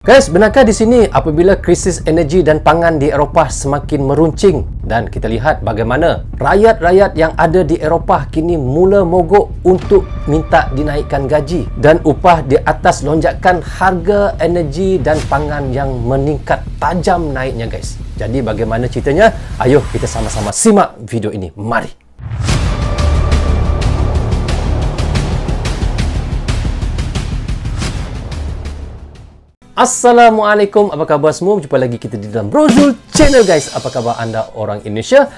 Guys, benarkah di sini apabila krisis energi dan pangan di Eropah semakin meruncing dan kita lihat bagaimana rakyat-rakyat yang ada di Eropah kini mula mogok untuk minta dinaikkan gaji dan upah di atas lonjakan harga energi dan pangan yang meningkat tajam naiknya guys. Jadi bagaimana ceritanya? Ayo kita sama-sama simak video ini. Mari. Assalamualaikum, apa khabar semua? Jumpa lagi kita di dalam Brozul Channel guys. Apa khabar anda orang Indonesia,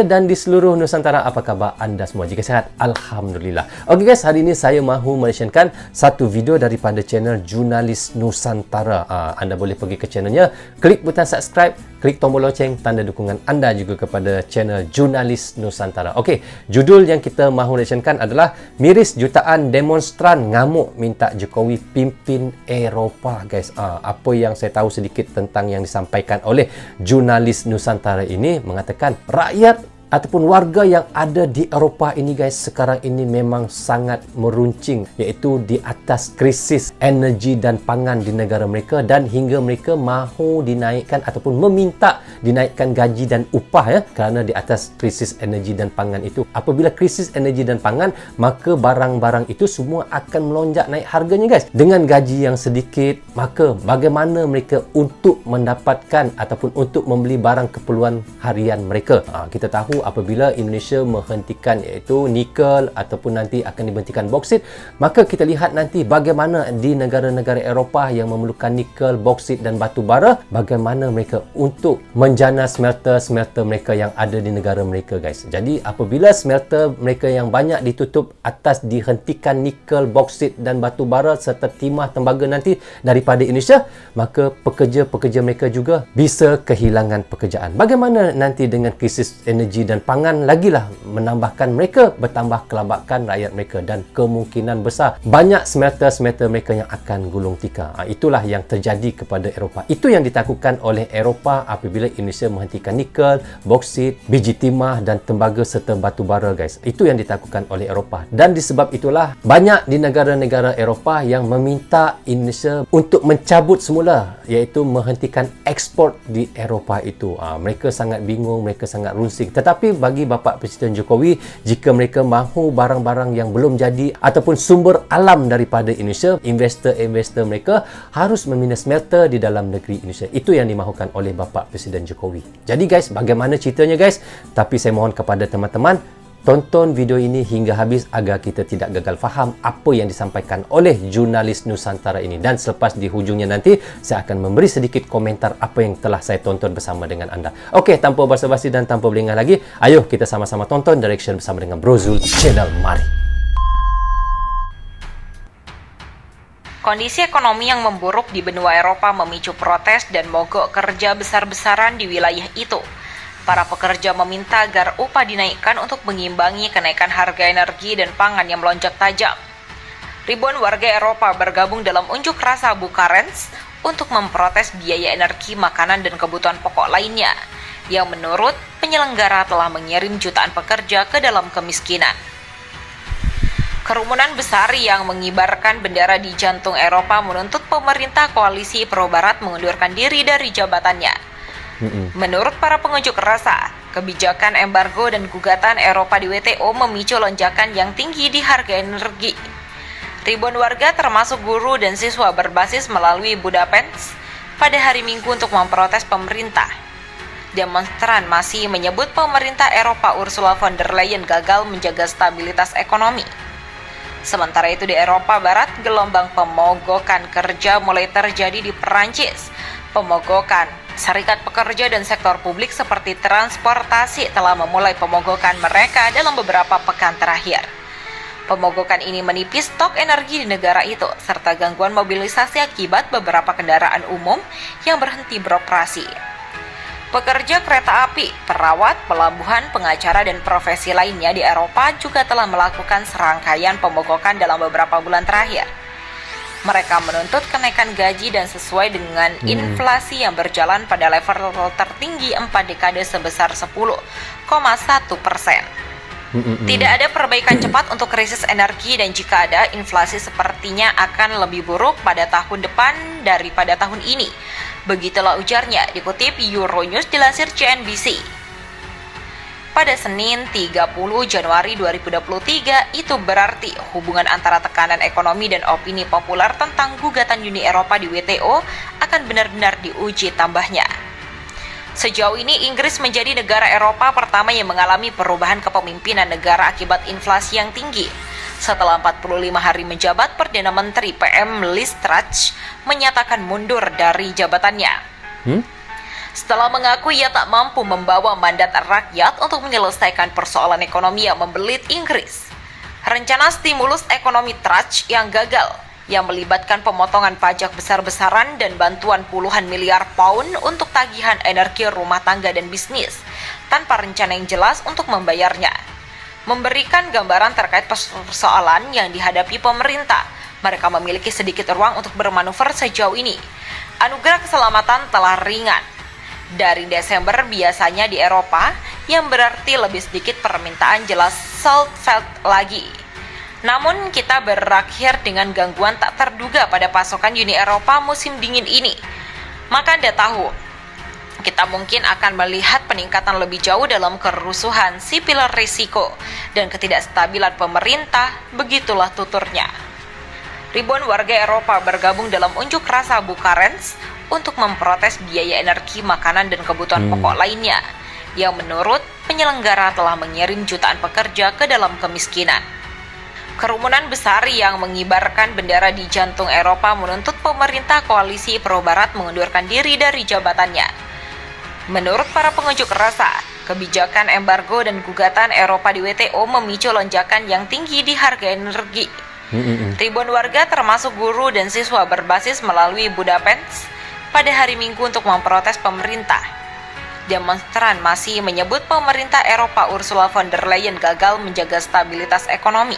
dan di seluruh Nusantara? Apa khabar anda semua? Jika sehat, Alhamdulillah. Okey guys, hari ini saya mahu menyaksikan satu video daripada channel Jurnalis Nusantara. Anda boleh pergi ke channelnya, klik butang subscribe, klik tombol loceng, tanda dukungan anda juga kepada channel Jurnalis Nusantara. Okey, judul yang kita mahu menyaksikan adalah miris jutaan demonstran ngamuk minta Jokowi pimpin Eropah guys. Apa yang saya tahu sedikit tentang yang disampaikan oleh Jurnalis Nusantara ini mengatakan rakyat ataupun warga yang ada di Eropah ini guys sekarang ini memang sangat meruncing, iaitu di atas krisis energi dan pangan di negara mereka dan hingga mereka mahu dinaikkan ataupun meminta dinaikkan gaji dan upah ya, kerana di atas krisis energi dan pangan itu. Apabila krisis energi dan pangan, maka barang-barang itu semua akan melonjak naik harganya guys. Dengan gaji yang sedikit, maka bagaimana mereka untuk mendapatkan ataupun untuk membeli barang keperluan harian mereka? Kita tahu apabila Indonesia menghentikan iaitu nikel ataupun nanti akan dibentikan boksit, maka kita lihat nanti bagaimana di negara-negara Eropah yang memerlukan nikel, boksit dan batu bara, bagaimana mereka untuk menjana smelter-smelter mereka yang ada di negara mereka guys. Jadi apabila smelter mereka yang banyak ditutup atas dihentikan nikel, boksit dan batu bara serta timah tembaga nanti daripada Indonesia, maka pekerja-pekerja mereka juga bisa kehilangan pekerjaan. Bagaimana nanti dengan krisis energi dan pangan, lagilah menambahkan mereka bertambah kelabakan rakyat mereka dan kemungkinan besar banyak smelter-smelter mereka yang akan gulung tikar. Itulah yang terjadi kepada Eropah. Itu yang ditakutkan oleh Eropah apabila Indonesia menghentikan nikel, boksit, biji timah dan tembaga serta batu bara guys. Itu yang ditakutkan oleh Eropah. Dan disebab itulah banyak di negara-negara Eropah yang meminta Indonesia untuk mencabut semula, iaitu menghentikan ekspor di Eropah itu. Mereka sangat bingung, mereka sangat runsing. Tetapi bagi Bapak Presiden Jokowi, jika mereka mahu barang-barang yang belum jadi ataupun sumber alam daripada Indonesia, investor-investor mereka harus meminda smelter di dalam negeri Indonesia. Itu yang dimahukan oleh Bapak Presiden Jokowi. Jadi guys, bagaimana ceritanya guys? Tapi saya mohon kepada teman-teman, tonton video ini hingga habis agar kita tidak gagal faham apa yang disampaikan oleh Jurnalis Nusantara ini. Dan selepas di hujungnya nanti, saya akan memberi sedikit komentar apa yang telah saya tonton bersama dengan anda. Okey, tanpa basa-basi dan tanpa berlengah lagi, ayo kita sama-sama tonton Direction bersama dengan Brozul Channel. Mari. Kondisi ekonomi yang memburuk di benua Eropa memicu protes dan mogok kerja besar-besaran di wilayah itu. Para pekerja meminta agar upah dinaikkan untuk mengimbangi kenaikan harga energi dan pangan yang melonjak tajam. Ribuan warga Eropa bergabung dalam unjuk rasa Bukarest untuk memprotes biaya energi, makanan, dan kebutuhan pokok lainnya, yang menurut penyelenggara telah mengirim jutaan pekerja ke dalam kemiskinan. Kerumunan besar yang mengibarkan bendera di jantung Eropa menuntut pemerintah koalisi pro-barat mengundurkan diri dari jabatannya. Menurut para pengunjuk rasa, kebijakan embargo dan gugatan Eropa di WTO memicu lonjakan yang tinggi di harga energi. Ribuan warga termasuk guru dan siswa berbasis melalui Budapest pada hari Minggu untuk memprotes pemerintah. Demonstran masih menyebut pemerintah Eropa Ursula von der Leyen gagal menjaga stabilitas ekonomi. Sementara itu di Eropa Barat, gelombang pemogokan kerja mulai terjadi di Perancis. Pemogokan serikat pekerja dan sektor publik seperti transportasi telah memulai pemogokan mereka dalam beberapa pekan terakhir. Pemogokan ini menipis stok energi di negara itu, serta gangguan mobilisasi akibat beberapa kendaraan umum yang berhenti beroperasi. Pekerja kereta api, perawat, pelabuhan, pengacara, dan profesi lainnya di Eropa juga telah melakukan serangkaian pemogokan dalam beberapa bulan terakhir. Mereka menuntut kenaikan gaji dan sesuai dengan inflasi yang berjalan pada level tertinggi 4 dekade sebesar 10,1%. Tidak ada perbaikan cepat untuk krisis energi dan jika ada, inflasi sepertinya akan lebih buruk pada tahun depan daripada tahun ini. Begitulah ujarnya, dikutip Euronews dilansir CNBC. Pada Senin 30 Januari 2023, itu berarti hubungan antara tekanan ekonomi dan opini populer tentang gugatan Uni Eropa di WTO akan benar-benar diuji tambahnya. Sejauh ini, Inggris menjadi negara Eropa pertama yang mengalami perubahan kepemimpinan negara akibat inflasi yang tinggi. Setelah 45 hari menjabat, Perdana Menteri PM Liz Truss menyatakan mundur dari jabatannya. Setelah mengaku ia tak mampu membawa mandat rakyat untuk menyelesaikan persoalan ekonomi yang membelit Inggris. Rencana stimulus ekonomi Truss yang gagal, yang melibatkan pemotongan pajak besar-besaran dan bantuan puluhan miliar pound untuk tagihan energi rumah tangga dan bisnis, tanpa rencana yang jelas untuk membayarnya. Memberikan gambaran terkait persoalan yang dihadapi pemerintah, mereka memiliki sedikit ruang untuk bermanuver sejauh ini. Anugerah keselamatan telah ringan. Dari Desember biasanya di Eropa, yang berarti lebih sedikit permintaan jelas Saltfeld lagi. Namun kita berakhir dengan gangguan tak terduga pada pasokan Uni Eropa musim dingin ini. Maka Anda tahu, kita mungkin akan melihat peningkatan lebih jauh dalam kerusuhan sipil risiko dan ketidakstabilan pemerintah, begitulah tuturnya. Ribuan warga Eropa bergabung dalam unjuk rasa Bukarest untuk memprotes biaya energi, makanan, dan kebutuhan pokok lainnya, yang menurut penyelenggara telah mengirim jutaan pekerja ke dalam kemiskinan. Kerumunan besar yang mengibarkan bendera di jantung Eropa menuntut pemerintah koalisi pro-barat mengundurkan diri dari jabatannya. Menurut para pengunjuk rasa, kebijakan embargo dan gugatan Eropa di WTO memicu lonjakan yang tinggi di harga energi. Ribuan warga termasuk guru dan siswa berbasis melalui Budapest pada hari Minggu untuk memprotes pemerintah. Demonstran masih menyebut pemerintah Eropa Ursula von der Leyen gagal menjaga stabilitas ekonomi.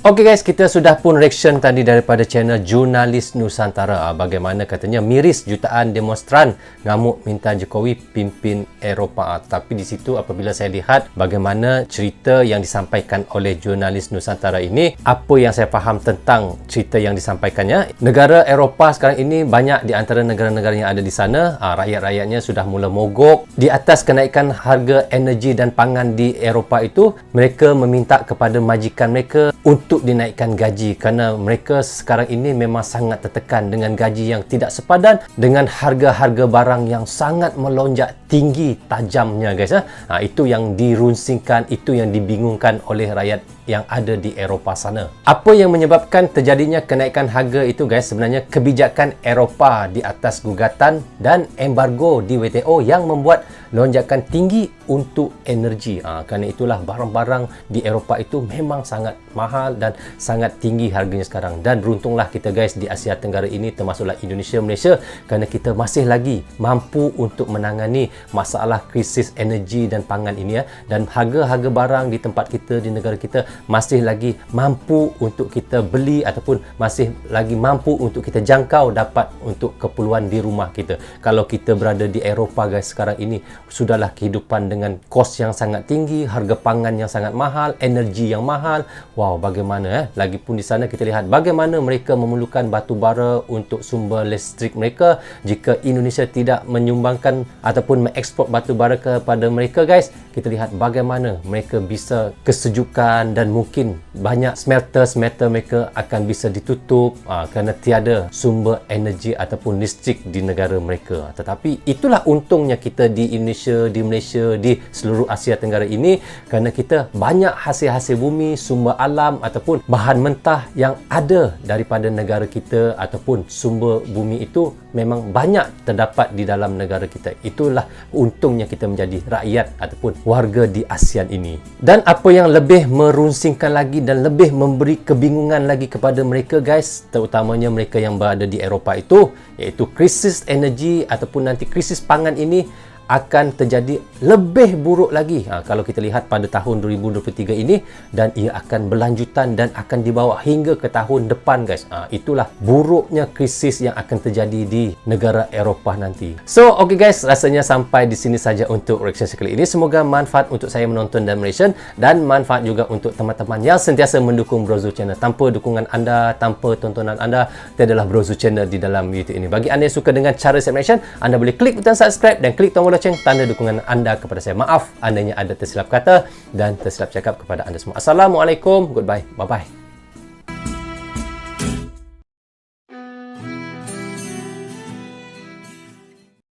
Oke guys, kita sudah pun reaction tadi daripada channel Jurnalis Nusantara. Bagaimana katanya miris jutaan demonstran ngamuk minta Jokowi pimpin Eropah. Tapi di situ apabila saya lihat bagaimana cerita yang disampaikan oleh Jurnalis Nusantara ini, apa yang saya faham tentang cerita yang disampaikannya, negara Eropah sekarang ini banyak di antara negara-negara yang ada di sana, rakyat-rakyatnya sudah mula mogok. Di atas kenaikan harga energi dan pangan di Eropah itu, mereka meminta kepada majikan mereka untuk dinaikkan gaji kerana mereka sekarang ini memang sangat tertekan dengan gaji yang tidak sepadan dengan harga-harga barang yang sangat melonjak tinggi tajamnya guys. Itu yang dirunsingkan, itu yang dibingungkan oleh rakyat yang ada di Eropah sana. Apa yang menyebabkan terjadinya kenaikan harga itu guys? Sebenarnya kebijakan Eropah di atas gugatan dan embargo di WTO yang membuat lonjakan tinggi untuk energi. Kerana itulah barang-barang di Eropah itu memang sangat mahal dan sangat tinggi harganya sekarang. Dan beruntunglah kita guys di Asia Tenggara ini, termasuklah Indonesia, Malaysia, kerana kita masih lagi mampu untuk menangani masalah krisis energi dan pangan ini dan harga-harga barang di tempat kita, di negara kita masih lagi mampu untuk kita beli ataupun masih lagi mampu untuk kita jangkau dapat untuk keperluan di rumah kita. Kalau kita berada di Eropah guys sekarang ini, sudahlah kehidupan dengan kos yang sangat tinggi, harga pangan yang sangat mahal, energi yang mahal. Wow, bagaimana lagipun di sana kita lihat bagaimana mereka memerlukan batu bara untuk sumber listrik mereka. Jika Indonesia tidak menyumbangkan ataupun mengeksport batu bara kepada mereka guys, kita lihat bagaimana mereka bisa kesejukan dan mungkin banyak smelter mereka akan bisa ditutup kerana tiada sumber energi ataupun listrik di negara mereka. Tetapi itulah untungnya kita di Indonesia, di Malaysia, di seluruh Asia Tenggara ini, kerana kita banyak hasil-hasil bumi, sumber alam ataupun bahan mentah yang ada daripada negara kita ataupun sumber bumi itu memang banyak terdapat di dalam negara kita. Itulah untungnya kita menjadi rakyat ataupun warga di ASEAN ini. Dan apa yang lebih merunsingkan lagi dan lebih memberi kebingungan lagi kepada mereka guys, terutamanya mereka yang berada di Eropah itu, iaitu krisis energi ataupun nanti krisis pangan ini akan terjadi lebih buruk lagi kalau kita lihat pada tahun 2023 ini, dan ia akan berlanjutan dan akan dibawa hingga ke tahun depan guys. Itulah buruknya krisis yang akan terjadi di negara Eropah nanti. So okay guys, rasanya sampai di sini saja untuk reaction kali ini. Semoga manfaat untuk saya menonton dan mereaction, dan manfaat juga untuk teman-teman yang sentiasa mendukung Brozul Channel. Tanpa dukungan anda, tanpa tontonan anda, tiadalah Brozul Channel di dalam YouTube ini. Bagi anda yang suka dengan cara saya reaction, anda boleh klik butang subscribe dan klik tombol loceng, tanda dukungan anda kepada saya. Maaf andainya ada tersilap kata dan tersilap cakap kepada anda semua. Assalamualaikum, goodbye, bye-bye.